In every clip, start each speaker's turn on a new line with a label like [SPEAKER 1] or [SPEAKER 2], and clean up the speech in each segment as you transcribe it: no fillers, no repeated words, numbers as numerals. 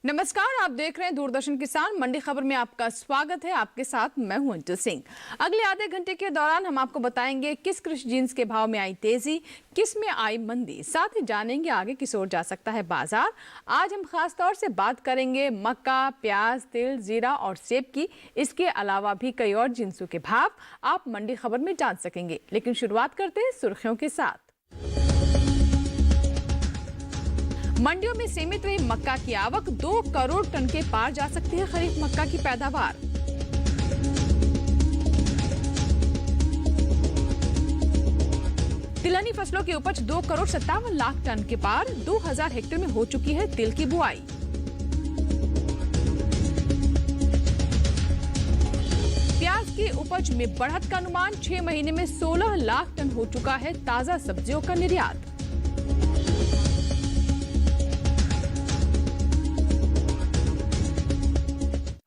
[SPEAKER 1] नमस्कार, आप देख रहे हैं दूरदर्शन किसान मंडी खबर में आपका स्वागत है। आपके साथ मैं हूं अंजू सिंह। अगले आधे घंटे के दौरान हम आपको बताएंगे किस कृषि जिन्स के भाव में आई तेजी, किस में आई मंदी, साथ ही जानेंगे आगे किस ओर जा सकता है बाजार। आज हम खास तौर से बात करेंगे मक्का, प्याज, तिल, जीरा और सेब की। इसके अलावा भी कई और जिन्सों के भाव आप मंडी खबर में जान सकेंगे। लेकिन शुरुआत करते हैं सुर्खियों के साथ। मंडियों में सीमित रही मक्का की आवक, 2 करोड़ टन के पार जा सकती है खरीफ मक्का की पैदावार। तिलहनी फसलों की उपज 2 करोड़ 57 लाख टन के पार, 2000 हेक्टेयर में हो चुकी है तिल की बुआई। प्याज की उपज में बढ़त का अनुमान, 6 महीने में 16 लाख टन हो चुका है ताजा सब्जियों का निर्यात।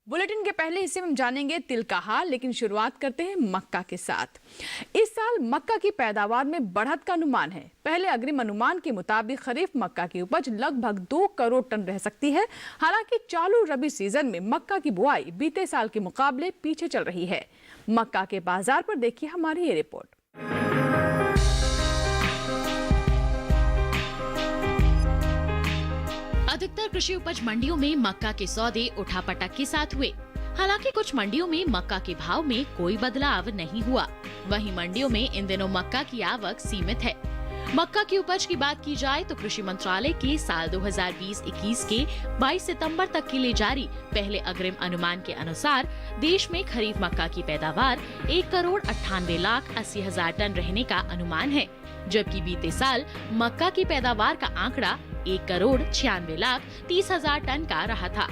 [SPEAKER 1] बुलेटिन के पहले हिस्से में हम जानेंगे तिल का हाल, लेकिन शुरुआत करते हैं मक्का के साथ। इस साल मक्का की पैदावार में बढ़त का अनुमान है। पहले अग्रिम अनुमान के मुताबिक खरीफ मक्का की उपज लगभग 2 करोड़ टन रह सकती है। हालांकि चालू रबी सीजन में मक्का की बुआई बीते साल के मुकाबले पीछे चल रही है। मक्का के बाजार पर देखिए हमारी ये रिपोर्ट।
[SPEAKER 2] अधिकतर कृषि उपज मंडियों में मक्का के सौदे उठापटक के साथ हुए। हालांकि कुछ मंडियों में मक्का के भाव में कोई बदलाव नहीं हुआ। वहीं मंडियों में इन दिनों मक्का की आवक सीमित है। मक्का की उपज की बात की जाए तो कृषि मंत्रालय के साल 2020-21 के 22 सितंबर तक के लिए जारी पहले अग्रिम अनुमान के अनुसार देश में खरीफ मक्का की पैदावार 1 करोड़ 98 लाख 80 हजार टन रहने का अनुमान है, जबकि बीते साल मक्का की पैदावार का आंकड़ा 1 करोड़ 96 लाख 30 हजार टन का रहा था।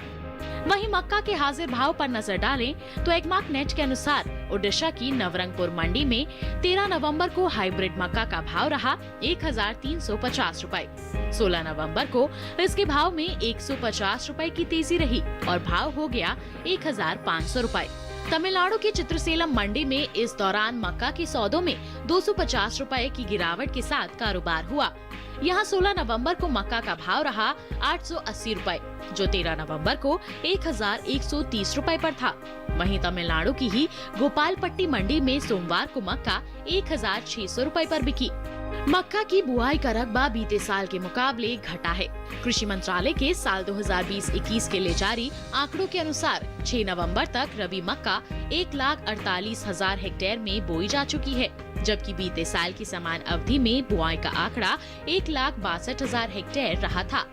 [SPEAKER 2] वहीं मक्का के हाजिर भाव पर नजर डालें तो एकमार्क नेट के अनुसार ओडिशा की नवरंगपुर मंडी में 13 नवंबर को हाइब्रिड मक्का का भाव रहा 1350 रुपए। 16 नवंबर को इसके भाव में 150 रुपए की तेजी रही और भाव हो गया 1500 रुपए। तमिलनाडु की चित्रसेलम मंडी में इस दौरान मक्का के सौदों में 250 रुपए की गिरावट के साथ कारोबार हुआ। यहाँ 16 नवंबर को मक्का का भाव रहा 880 रुपए, जो 13 नवंबर को 1130 रुपए पर था। वहीं तमिलनाडु की ही गोपालपट्टी मंडी में सोमवार को मक्का 1600 रुपए पर बिकी। मक्का की बुआई का रकबा बीते साल के मुकाबले घटा है। कृषि मंत्रालय के साल 2020-21 के लिए जारी आंकड़ों के अनुसार 6 नवंबर तक रबी मक्का 1,48,000 हेक्टेयर में बोई जा चुकी है, जबकि बीते साल की समान अवधि में बुआई का आंकड़ा 1,62,000 हेक्टेयर रहा था।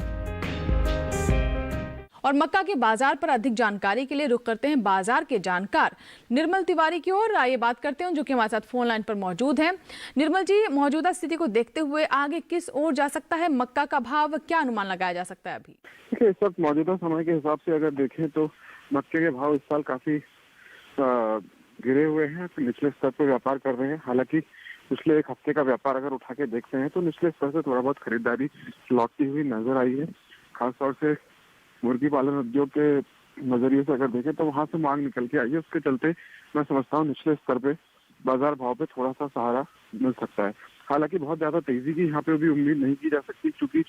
[SPEAKER 1] और मक्का के बाजार पर अधिक जानकारी के लिए रुख करते हैं बाजार के जानकार निर्मल तिवारी की ओर। आइए बात करते हैं जो कि हमारे साथ फोन लाइन पर मौजूद हैं। निर्मल जी, मौजूदा स्थिति को देखते हुए आगे किस ओर जा सकता है मक्का का भाव, क्या अनुमान लगाया जा सकता है अभी?
[SPEAKER 3] देखिए, इस वक्त मौजूदा समय के हिसाब से अगर देखें तो मक्के के भाव इस साल काफी गिरे हुए हैं, निचले स्तर पर व्यापार कर रहे हैं। हालांकि पिछले एक हफ्ते का व्यापार अगर उठा के देखते हैं तो निचले स्तर से थोड़ा बहुत खरीदारी लौटती हुई नजर आई है। खासतौर से मुर्गी पालन उद्योग के नजरिए से अगर देखें तो वहां से मांग निकल के आई है। उसके चलते मैं समझता हूँ निचले स्तर पे बाजार भाव पे थोड़ा सा सहारा मिल सकता है। हालांकि बहुत ज्यादा तेजी की यहाँ पे भी उम्मीद नहीं की जा सकती, क्योंकि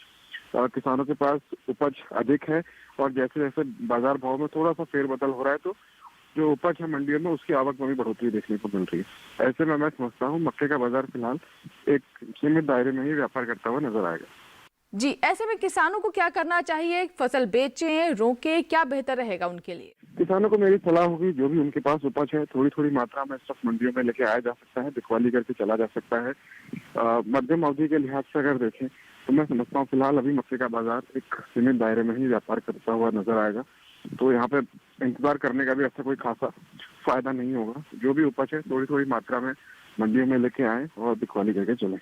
[SPEAKER 3] किसानों के पास उपज अधिक है और जैसे जैसे बाजार भाव में थोड़ा सा फेरबदल हो रहा है तो जो उपज है मंडियों में उसकी आवक में भी बढ़ोतरी देखने को मिल रही है। ऐसे में मैं समझता हूँ मक्के का बाजार फिलहाल एक सीमित दायरे में ही व्यापार करता हुआ नजर आएगा।
[SPEAKER 1] जी, ऐसे में किसानों को क्या करना चाहिए? फसल बेचें, रोकें, क्या बेहतर रहेगा उनके लिए?
[SPEAKER 3] किसानों को मेरी सलाह होगी, जो भी उनके पास उपज है थोड़ी थोड़ी मात्रा में इस वक्त मंडियों में लेके आया जा सकता है, बिकवाली करके चला जा सकता है। मध्यम अवधि के लिहाज से अगर देखें तो मैं समझता हूँ फिलहाल अभी मक्के का बाजार एक सीमित दायरे में ही व्यापार करता हुआ नजर आएगा। तो यहाँ पे इंतजार करने का भी ऐसा कोई खासा फायदा नहीं होगा। जो भी उपज है थोड़ी थोड़ी मात्रा में मंडियों में लेके आए और बिकवाली करके चले।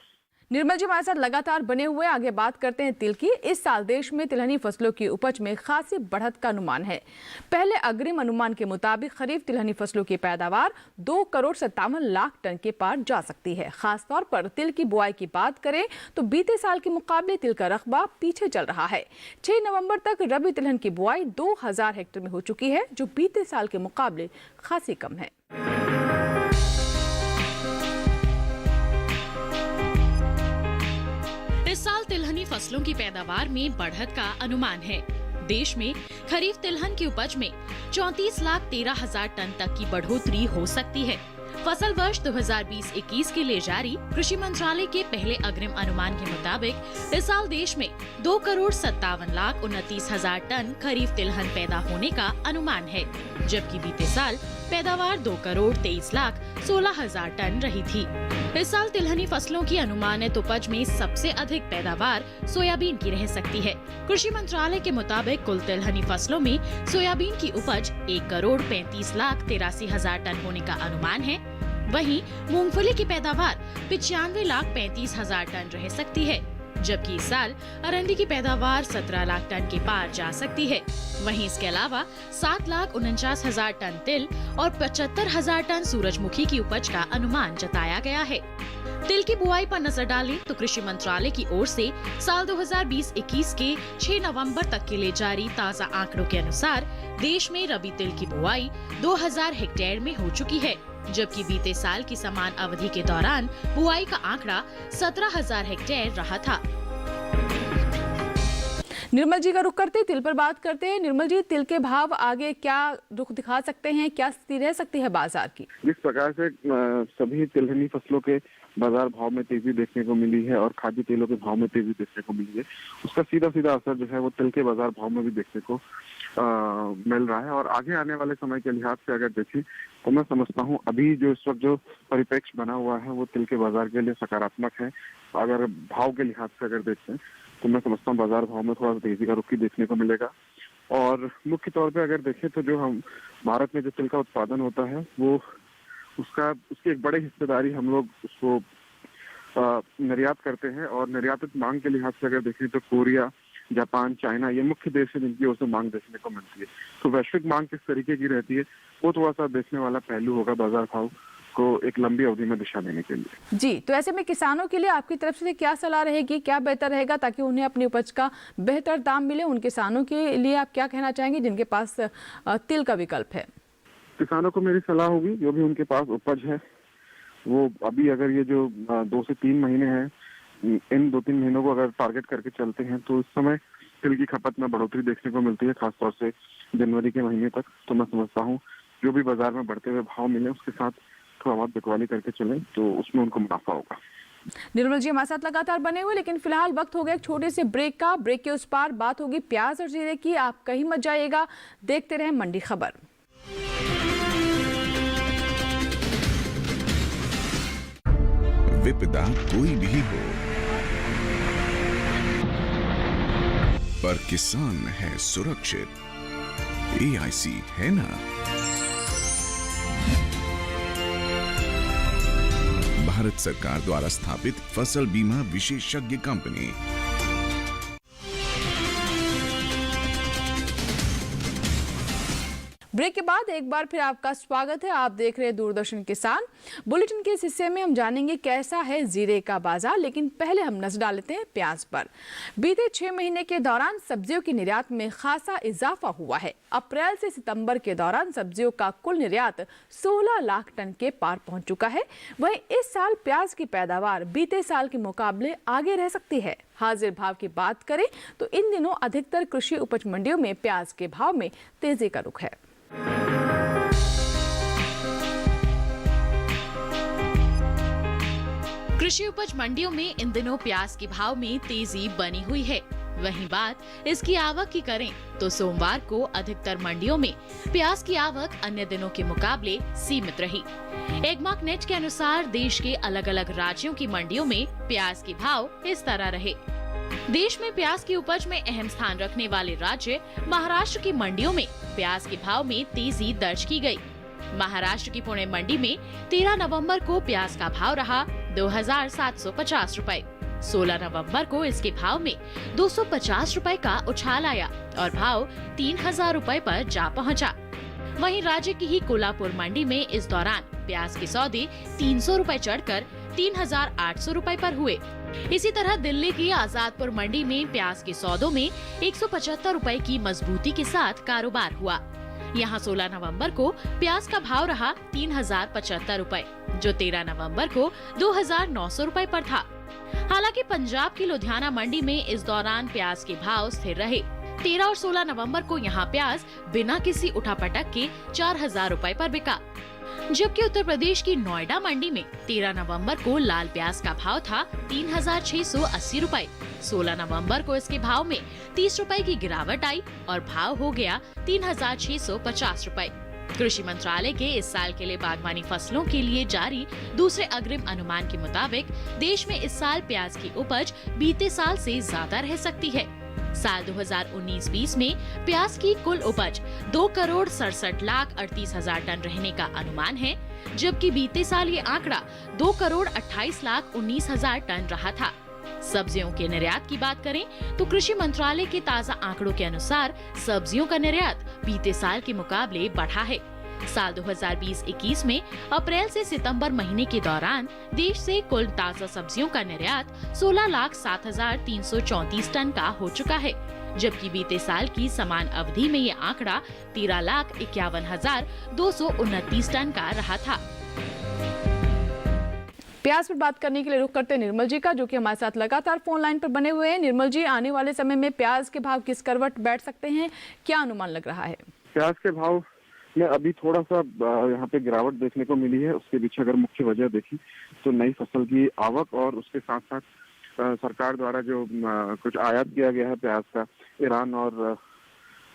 [SPEAKER 1] निर्मल जी हमारे साथ लगातार बने हुए। आगे बात करते हैं तिल की। इस साल देश में तिलहनी फसलों की उपज में खासी बढ़त का अनुमान है। पहले अग्रिम अनुमान के मुताबिक खरीफ तिलहनी फसलों की पैदावार 2 करोड़ 57 लाख टन के पार जा सकती है। खासतौर पर तिल की बुआई की बात करें तो बीते साल के मुकाबले तिल का रकबा पीछे चल रहा है। 6 नवंबर तक रबी तिलहन की बुआई 2000 हेक्टेयर में हो चुकी है, जो बीते साल के मुकाबले खासी कम है।
[SPEAKER 2] इस साल तिलहनी फसलों की पैदावार में बढ़त का अनुमान है। देश में खरीफ तिलहन की उपज में 34,13,000 टन तक की बढ़ोतरी हो सकती है। फसल वर्ष 2020-21 के लिए जारी कृषि मंत्रालय के पहले अग्रिम अनुमान के मुताबिक इस साल देश में 2,57,29,000 टन खरीफ तिलहन पैदा होने का अनुमान है, जबकि बीते साल पैदावार 2,23,16,000 टन रही थी। इस साल तिलहनी फसलों की अनुमानित उपज में सबसे अधिक पैदावार सोयाबीन की रह सकती है। कृषि मंत्रालय के मुताबिक कुल तिलहनी फसलों में सोयाबीन की उपज 1,35,83,000 टन होने का अनुमान है। वहीं मूंगफली की पैदावार 95,35,000 टन रह सकती है, जबकि इस साल अरंडी की पैदावार 17 लाख टन के पार जा सकती है। वहीं इसके अलावा 7,49,000 टन तिल और 75,000 टन सूरजमुखी की उपज का अनुमान जताया गया है। तिल की बुआई पर नजर डालें तो कृषि मंत्रालय की ओर से साल 2020-21 के 6 नवंबर तक के लिए जारी ताज़ा आंकड़ों के अनुसार देश में रबी तिल की बुआई 2,000 हेक्टेयर में हो चुकी है, जबकि बीते साल की समान अवधि के दौरान बुआई का आंकड़ा 17,000 हेक्टेयर रहा था।
[SPEAKER 1] निर्मल जी का रुख करते तिल पर बात करते हैं। निर्मल जी, तिल के भाव आगे क्या रुख दिखा सकते हैं, क्या स्थिति रह सकती है बाजार की?
[SPEAKER 3] जिस प्रकार से सभी तिलहनी फसलों के बाजार भाव में तेजी देखने को मिली है और खाद्य तेलों के भाव में तेजी देखने को मिली है, उसका सीधा सीधा असर जो है वो तिल के बाजार भाव में भी देखने को मिल रहा है। और आगे आने वाले समय के लिहाज से अगर देखें तो मैं समझता हूँ अभी जो इस वक्त जो परिप्रेक्ष्य बना हुआ है वो तिल के बाजार के लिए सकारात्मक है। अगर भाव के लिहाज से अगर देखें तो मैं समझता हूँ बाजार भाव में थोड़ा तेजी का रुख देखने को मिलेगा। और मुख्य तौर पे अगर देखें तो जो हम भारत में जो तिल का उत्पादन होता है वो उसकी एक बड़े हिस्सेदारी हम लोग उसको निर्यात करते हैं। और निर्यातित मांग के लिहाज से अगर देखें तो कोरिया, जापान, चाइना ये मुख्य देश है जिनकी ओर से मांग देखने को मिलती है। तो वैश्विक मांग किस तरीके की रहती है वो थोड़ा सा देखने वाला पहलू होगा बाजार भाव को एक लंबी अवधि में दिशा देने के लिए।
[SPEAKER 1] जी, तो ऐसे में किसानों के लिए आपकी तरफ से क्या सलाह रहेगी, क्या बेहतर रहेगा ताकि उन्हें अपनी उपज का बेहतर दाम मिले? उन किसानों के लिए आप क्या कहना चाहेंगे जिनके पास तिल का विकल्प है?
[SPEAKER 3] किसानों को मेरी सलाह होगी जो भी उनके पास उपज है वो अभी अगर ये जो 2 से 3 महीने हैं, इन 2-3 महीनों को अगर टारगेट करके चलते हैं तो इस समय तिल की खपत में बढ़ोतरी देखने को मिलती है, खासतौर से जनवरी के महीने तक। तो मैं समझता हूँ जो भी बाजार में बढ़ते हुए भाव मिले उसके साथ थोड़ा बहुत बिकवाली करके चलें तो उसमें उनको मुनाफा होगा।
[SPEAKER 1] निर्मल जी हमारे साथ लगातार बने हुए, लेकिन फिलहाल वक्त हो गया एक छोटे से ब्रेक का। ब्रेक के उस पार बात होगी प्याज और जीरे की। आप कहीं मत जाइएगा, देखते रहें मंडी खबर।
[SPEAKER 4] विपदा कोई भी हो, पर किसान है सुरक्षित। AIC है ना। भारत सरकार द्वारा स्थापित फसल बीमा विशेषज्ञ कंपनी।
[SPEAKER 1] ब्रेक के बाद एक बार फिर आपका स्वागत है। आप देख रहे हैं दूरदर्शन किसान। बुलेटिन के इस हिस्से में हम जानेंगे कैसा है जीरे का बाजार, लेकिन पहले हम नजर डाल लेते हैं प्याज पर। बीते 6 महीने के दौरान सब्जियों की निर्यात में खासा इजाफा हुआ है। अप्रैल से सितंबर के दौरान सब्जियों का कुल निर्यात 16 लाख टन के पार पहुंच चुका है। वहीं इस साल प्याज की पैदावार बीते साल के मुकाबले आगे रह सकती है। हाजिर भाव की बात करें तो इन दिनों अधिकतर कृषि उपज मंडियों में प्याज के भाव में तेजी का रुख है।
[SPEAKER 2] कृषि उपज मंडियों में इन दिनों प्याज के भाव में तेजी बनी हुई है। वहीं बात इसकी आवक की करें तो सोमवार को अधिकतर मंडियों में प्याज की आवक अन्य दिनों के मुकाबले सीमित रही। एगमार्क नेट के अनुसार देश के अलग अलग राज्यों की मंडियों में प्याज के भाव इस तरह रहे। देश में प्याज की उपज में अहम स्थान रखने वाले राज्य महाराष्ट्र की मंडियों में प्याज के भाव में तेजी दर्ज की गई। महाराष्ट्र की पुणे मंडी में 13 नवंबर को प्याज का भाव रहा 2,750 रुपए। 16 नवंबर को इसके भाव में 250 रुपए का उछाल आया और भाव 3,000 रुपए पर जा पहुंचा। वहीं राज्य की ही कोल्हापुर मंडी में इस दौरान प्याज के सौदे 300 रुपए चढ़कर 3,800 रुपए पर हुए। इसी तरह दिल्ली की आजादपुर मंडी में प्याज के सौदों में 175 रुपए की मजबूती के साथ कारोबार हुआ। यहाँ 16 नवंबर को प्याज का भाव रहा 3,075 रुपए, जो 13 नवंबर को 2,900 रुपए पर था। हालांकि पंजाब की लुधियाना मंडी में इस दौरान प्याज के भाव स्थिर रहे। 13 और 16 नवंबर को यहाँ प्याज बिना किसी उठापटक के 4,000 रुपए पर बिका, जबकि उत्तर प्रदेश की नोएडा मंडी में 13 नवंबर को लाल प्याज का भाव था 3,680 रुपए। 16 नवंबर को इसके भाव में 30 रुपए की गिरावट आई और भाव हो गया 3,650 रुपए। कृषि मंत्रालय के इस साल के लिए बागवानी फसलों के लिए जारी दूसरे अग्रिम अनुमान के मुताबिक देश में इस साल प्याज की उपज बीते साल से ज्यादा रह सकती है। साल 2019-20 में प्याज की कुल उपज 2,67,38,000 टन रहने का अनुमान है, जबकि बीते साल ये आंकड़ा 2,28,19,000 टन रहा था। सब्जियों के निर्यात की बात करें तो कृषि मंत्रालय के ताज़ा आंकड़ों के अनुसार सब्जियों का निर्यात बीते साल के मुकाबले बढ़ा है। साल 2020-21 में अप्रैल से सितंबर महीने के दौरान देश से कुल ताज़ा सब्जियों का निर्यात 16,07,334 टन का हो चुका है, जबकि बीते साल की समान अवधि में ये आंकड़ा 13,51,229 टन का रहा था।
[SPEAKER 1] प्याज पर बात करने के लिए रुख करते हैं निर्मल जी का, जो कि हमारे साथ लगातार फोन लाइन पर बने हुए हैं। निर्मल जी, आने वाले समय में प्याज के भाव किस करवट बैठ सकते हैं, क्या अनुमान लग रहा है?
[SPEAKER 3] प्याज के भाव में अभी थोड़ा सा यहाँ पे गिरावट देखने को मिली है। उसके पीछे अगर मुख्य वजह देखी तो नई फसल की आवक और उसके साथ साथ सरकार द्वारा जो कुछ आयात किया गया है प्याज का ईरान और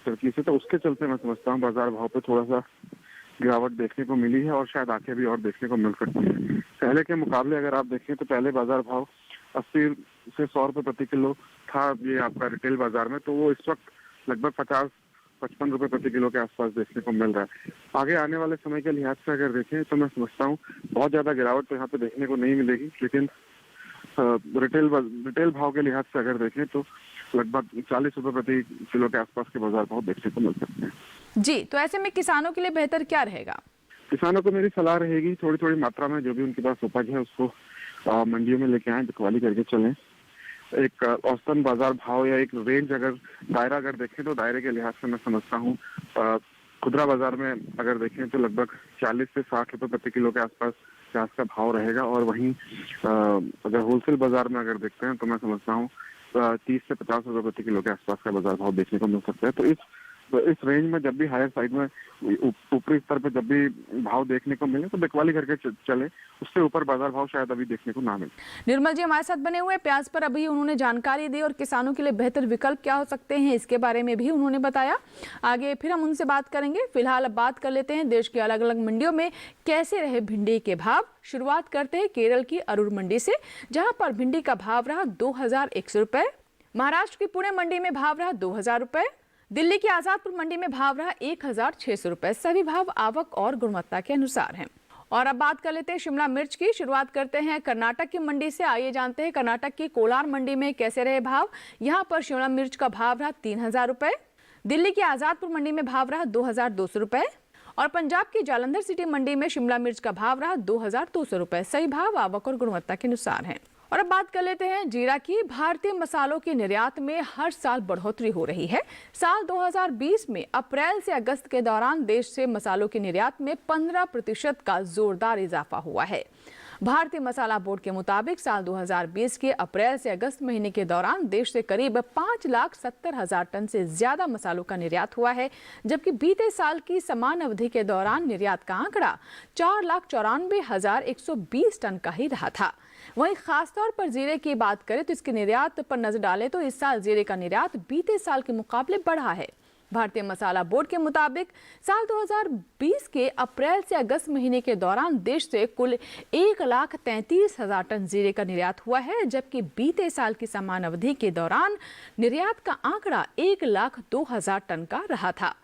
[SPEAKER 3] तुर्की से, तो उसके चलते मैं समझता हूँ बाजार भाव पे थोड़ा सा गिरावट देखने को मिली है और शायद आगे भी और देखने को मिल सकती है। पहले के मुकाबले अगर आप देखें तो पहले बाजार भाव 80 से 100 रुपए प्रति किलो था ये आपका रिटेल बाजार में, तो वो इस वक्त लगभग 50-55 रुपए प्रति किलो के आसपास देखने को मिल रहा है। आगे आने वाले समय के लिहाज से अगर देखें तो मैं समझता हूँ बहुत ज्यादा गिरावट तो यहाँ पे देखने को नहीं मिलेगी, लेकिन रिटेल भाव के लिहाज से अगर देखें तो लगभग 40 रुपए प्रति किलो के आसपास के बाजार भाव देखने को मिल सकते हैं।
[SPEAKER 1] जी, तो ऐसे में किसानों के लिए बेहतर क्या रहेगा?
[SPEAKER 3] किसानों को मेरी सलाह रहेगी थोड़ी थोड़ी मात्रा में जो भी उनके पास उपज है उसको मंडियों में लेके आए, बिकवाली करके चलें। एक औसतन बाजार भाव या एक रेंज अगर दायरा अगर देखें तो दायरे के लिहाज से मैं समझता हूँ खुदरा बाजार में अगर देखें तो लगभग 40 से 60 रुपए प्रति किलो के आसपास प्याज का भाव रहेगा, और वहीं अगर होलसेल बाजार में अगर देखते हैं तो मैं समझता हूँ 30 से 50 रुपए प्रति किलो के आसपास का बाजार भाव देखने को मिल सकता है। तो इस रेंज में जब भी हायर साइड में ऊपरी स्तर पे जब भी भाव देखने को मिले तो बिकवाली करके चले, उससे ऊपर बाजार भाव शायद अभी देखने को ना मिले।
[SPEAKER 1] निर्मल जी हमारे साथ बने हुए प्याज पर अभी उन्होंने जानकारी दी और किसानों के लिए बेहतर विकल्प क्या हो सकते हैं इसके बारे में भी उन्होंने बताया। आगे फिर हम उनसे बात करेंगे। फिलहाल अब बात कर लेते हैं देश की अलग अलग मंडियों में कैसे रहे भिंडी के भाव। शुरुआत करते हैं केरल की अरूर मंडी से, जहाँ पर भिंडी का भाव रहा 2,100 रुपए। महाराष्ट्र की पुणे मंडी में भाव रहा 2,000 रुपए। दिल्ली की आजादपुर मंडी में भाव रहा 1,600 रुपए। सभी भाव आवक और गुणवत्ता के अनुसार हैं। और अब बात कर लेते हैं शिमला मिर्च की। शुरुआत करते हैं कर्नाटक की मंडी से। आइए जानते हैं कर्नाटक की कोलार मंडी में कैसे रहे भाव। यहाँ पर शिमला मिर्च का भाव रहा 3,000 रुपए। दिल्ली की आजादपुर मंडी में भाव रहा 2,200 रुपए और पंजाब की जालंधर सिटी मंडी में शिमला मिर्च का भाव रहा 2,200 रुपए। सही भाव आवक और गुणवत्ता के अनुसार हैं। और अब बात कर लेते हैं जीरा की। भारतीय मसालों के निर्यात में हर साल बढ़ोतरी हो रही है। साल 2020 में अप्रैल से अगस्त के दौरान देश से मसालों के निर्यात में 15% का जोरदार इजाफा हुआ है। भारतीय मसाला बोर्ड के मुताबिक साल 2020 के अप्रैल से अगस्त महीने के दौरान देश से करीब 5,70,000 टन से ज्यादा मसालों का निर्यात हुआ है, जबकि बीते साल की समान अवधि के दौरान निर्यात का आंकड़ा 4,94,120 टन का ही रहा था। वहीं खासतौर पर जीरे की बात करें तो इसके निर्यात पर नजर डालें तो इस साल जीरे का निर्यात बीते साल के मुकाबले बढ़ा है। भारतीय मसाला बोर्ड के मुताबिक साल 2020 के अप्रैल से अगस्त महीने के दौरान देश से कुल 1,33,000 टन जीरे का निर्यात हुआ है, जबकि बीते साल की समान अवधि के दौरान निर्यात का आंकड़ा 1,02,000 टन का रहा था।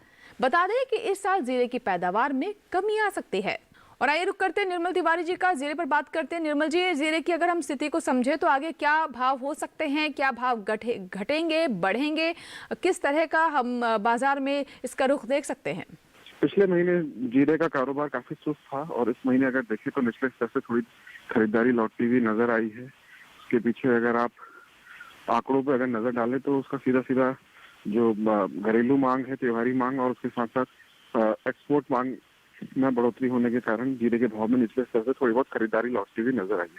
[SPEAKER 1] बता दें कि इस साल जीरे की पैदावार में कमी आ सकती है। और आइए रुक करते हैं निर्मल तिवारी जी का। जीरे पर बात करते हैं। निर्मल जी, जीरे की अगर हम स्थिति को समझे तो आगे क्या भाव हो सकते हैं? क्या भाव घटेंगे, बढ़ेंगे? किस तरह का हम बाजार में इसका रुख देख सकते हैं?
[SPEAKER 3] पिछले महीने जीरे का कारोबार काफी सुस्त था और इस महीने अगर देखें तो निचले स्तर से थोड़ी खरीदारी लौटती हुई नजर आई है। उसके पीछे अगर आप आंकड़ों पर अगर नजर डालें तो उसका सीधा सीधा जो घरेलू मांग है, त्योहारी मांग और उसके साथ साथ एक्सपोर्ट मांग में बढ़ोतरी होने के कारण जीरे के भाव में निचले स्तर से थोड़ी बहुत खरीदारी लौटती हुई नजर आई है।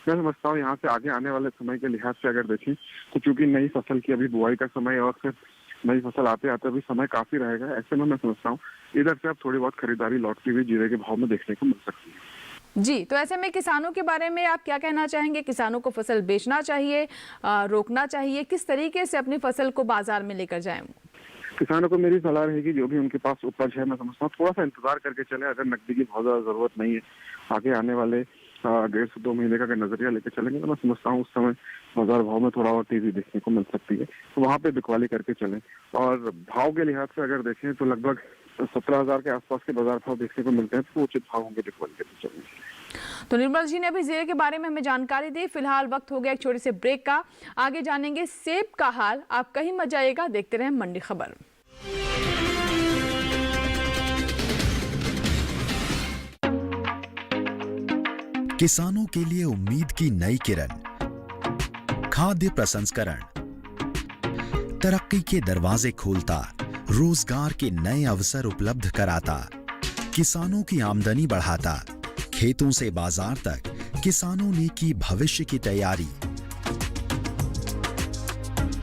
[SPEAKER 3] मैं समझता हूँ यहाँ से आगे आने वाले समय के लिहाज से अगर देखें तो चूंकि नई फसल की अभी बुआई का समय और फिर नई फसल आते आते भी समय काफी रहेगा। ऐसे में मैं समझता हूँ इधर से अब थोड़ी बहुत खरीदारी लौटती हुई जीरे के भाव में देखने को मिल सकती है।
[SPEAKER 1] जी, तो ऐसे में किसानों के बारे में आप क्या कहना चाहेंगे? किसानों को फसल बेचना चाहिए, रोकना चाहिए, किस तरीके से अपनी फसल को बाजार में लेकर जाएं?
[SPEAKER 3] किसानों को मेरी सलाह रहेगी जो भी उनके पास उपज है, मैं समझता हूँ थोड़ा सा इंतजार करके चले। अगर नकदी की बहुत ज्यादा जरूरत नहीं है, आगे आने वाले 1.5 से 2 महीने का अगर नजरिया लेकर चलेंगे तो मैं समझता हूँ उस समय बाजार भाव में थोड़ा और तेजी देखने को मिल सकती है, तो वहाँ पे बिकवाली करके चलें। और भाव के लिहाज से अगर देखें तो लगभग 17,000 के आसपास के बाजार भाव देखने को मिलते हैं, तो उचित भाव होंगे बिकवाली करके चलेंगे।
[SPEAKER 1] तो निर्मल जी ने अभी जीरे के बारे में हमें जानकारी दी। फिलहाल वक्त हो गया एक छोटे से ब्रेक का। आगे जानेंगे सेब का हाल। आप कहीं मत जाइएगा, देखते रहें मंडी खबर।
[SPEAKER 5] किसानों के लिए उम्मीद की नई किरण, खाद्य प्रसंस्करण, तरक्की के दरवाजे खोलता, रोजगार के नए अवसर उपलब्ध कराता, किसानों की आमदनी बढ़ाता, खेतों से बाजार तक किसानों ने की भविष्य की तैयारी।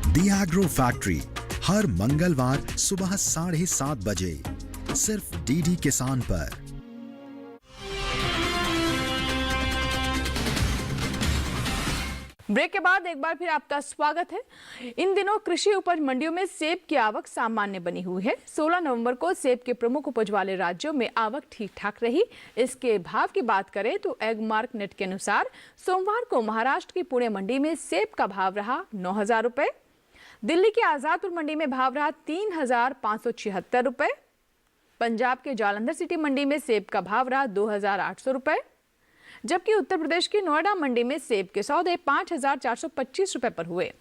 [SPEAKER 5] दी एग्रो फैक्ट्री हर मंगलवार सुबह 7:30 बजे सिर्फ डीडी किसान पर।
[SPEAKER 1] ब्रेक के बाद एक बार फिर आपका स्वागत है। इन दिनों कृषि उपज मंडियों में सेब की आवक सामान्य बनी हुई है। 16 नवंबर को सेब के प्रमुख उपज वाले राज्यों में आवक ठीक ठाक रही। इसके भाव की बात करें तो एगमार्क नेट के अनुसार सोमवार को महाराष्ट्र की पुणे मंडी में सेब का भाव रहा 9,000 रुपए, दिल्ली की आजादपुर मंडी में भाव रहा 3,576 रुपए, पंजाब के जालंधर सिटी मंडी में सेब का भाव रहा 2,800 रुपए, जबकि उत्तर प्रदेश की नोएडा मंडी में सेब के सौदे 5,425 रुपए पर हुए।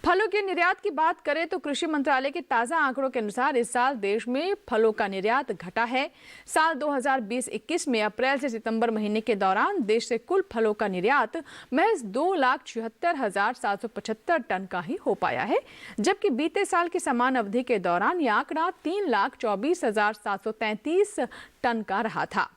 [SPEAKER 1] फलों के निर्यात की बात करें तो कृषि मंत्रालय के ताजा आंकड़ों के अनुसार इस साल देश में फलों का निर्यात घटा है। साल 2020-21 में अप्रैल से सितंबर महीने के दौरान देश से कुल फलों का निर्यात महज 2,76,775 टन का ही हो पाया है, जबकि बीते साल की समान अवधि के दौरान यह आंकड़ा 3,24,733 टन का रहा था।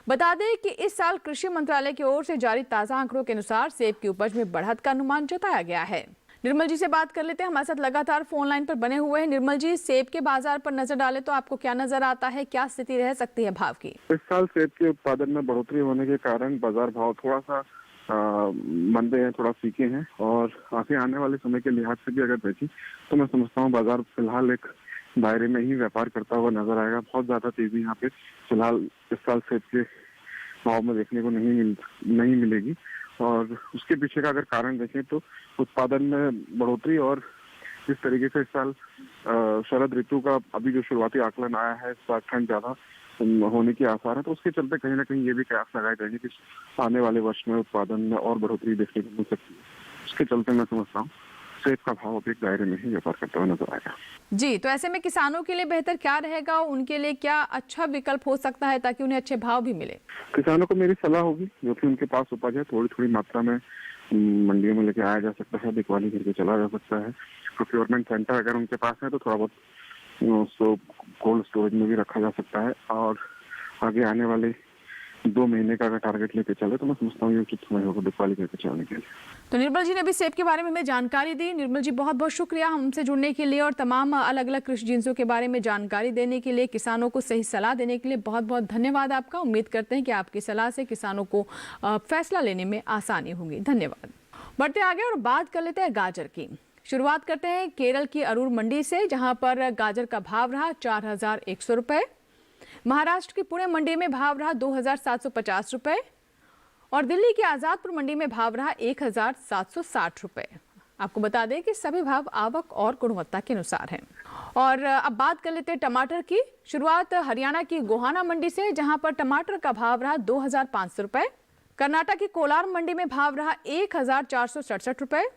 [SPEAKER 1] बता दें कि इस साल कृषि मंत्रालय की ओर से जारी ताजा आंकड़ों के अनुसार सेब की उपज में बढ़त का अनुमान जताया गया है। निर्मल जी से बात कर लेते हैं, हमारे साथ लगातार फोन लाइन पर बने हुए हैं। निर्मल जी, सेब के बाजार पर नजर डालें तो आपको क्या नजर आता है, क्या स्थिति रह सकती है भाव की?
[SPEAKER 3] इस साल सेब के उत्पादन में बढ़ोतरी होने के कारण बाजार भाव थोड़ा सा मंदे हैं, थोड़ा फीके हैं, और आगे आने वाले समय के लिहाज से भी अगर देखें तो मैं समझता हूँ बाजार फिलहाल एक दायरे में ही व्यापार करता हुआ नजर आएगा। बहुत ज्यादा तेजी यहाँ पे फिलहाल इस साल सेब के भाव में देखने को नहीं मिलेगी। और उसके पीछे का अगर कारण देखें तो उत्पादन में बढ़ोतरी, और जिस तरीके से इस साल शरद ऋतु का अभी जो शुरुआती आकलन आया है, इस बार ठंड ज्यादा होने की आसार है, तो उसके चलते कहीं ना कहीं ये भी कयास लगाए जाएंगे कि आने वाले वर्ष में उत्पादन में और बढ़ोतरी देखने को मिल सकती है। उसके चलते मैं समझता हूँ सेब का भाव अभी दायरे में ही व्यापार करता हुआ नजर आएगा।
[SPEAKER 1] जी, तो ऐसे में किसानों के लिए बेहतर क्या रहेगा, उनके लिए क्या अच्छा विकल्प हो सकता है ताकि उन्हें अच्छे भाव भी मिले?
[SPEAKER 3] किसानों को मेरी सलाह होगी जो कि उनके पास उपज है थोड़ी थोड़ी मात्रा में मंडियों में लेके आया जा सकता है, बिकवाली करके चला जा सकता है। प्रोक्योरमेंट सेंटर अगर उनके पास है तो थोड़ा बहुत उसको कोल्ड स्टोरेज में भी रखा जा सकता है, और आगे आने वाले 2 महीने का अगर टारगेट लेके चले तो मैं समझता हूँ ये उचित समय होगा बिकवाली करके चलने के लिए।
[SPEAKER 1] तो निर्मल जी ने अभी सेब के बारे में हमें जानकारी दी। निर्मल जी, बहुत बहुत शुक्रिया हमसे जुड़ने के लिए और तमाम अलग अलग कृषि जिन्सों के बारे में जानकारी देने के लिए, किसानों को सही सलाह देने के लिए बहुत बहुत धन्यवाद आपका। उम्मीद करते हैं कि आपकी सलाह से किसानों को फैसला लेने में आसानी होगी। धन्यवाद। बढ़ते आगे और बात कर लेते हैं गाजर की। शुरुआत करते हैं केरल की अरूर मंडी से, जहां पर गाजर का भाव रहा 4,100 रुपए। महाराष्ट्र की पुणे मंडी में भाव रहा 2,750 रुपए और दिल्ली की आजादपुर मंडी में भाव रहा 1,760 रुपए। आपको बता दें कि सभी भाव आवक और गुणवत्ता के अनुसार हैं। और अब बात कर लेते हैं टमाटर की। शुरुआत हरियाणा की गोहाना मंडी से, जहां पर टमाटर का भाव रहा 2,500 रुपए। कर्नाटक की कोलार मंडी में भाव रहा 1,467 रुपए।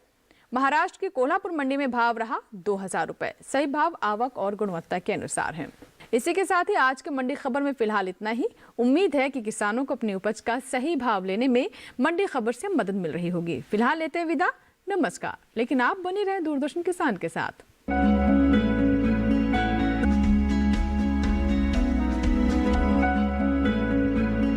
[SPEAKER 1] महाराष्ट्र की कोल्हापुर मंडी में भाव रहा 2,000 रुपए। सही भाव आवक और गुणवत्ता के अनुसार हैं। इसी के साथ ही आज के मंडी खबर में फिलहाल इतना ही। उम्मीद है कि किसानों को अपनी उपज का सही भाव लेने में मंडी खबर से मदद मिल रही होगी। फिलहाल लेते हैं विदा, नमस्कार। लेकिन आप बने रहें दूरदर्शन किसान के साथ।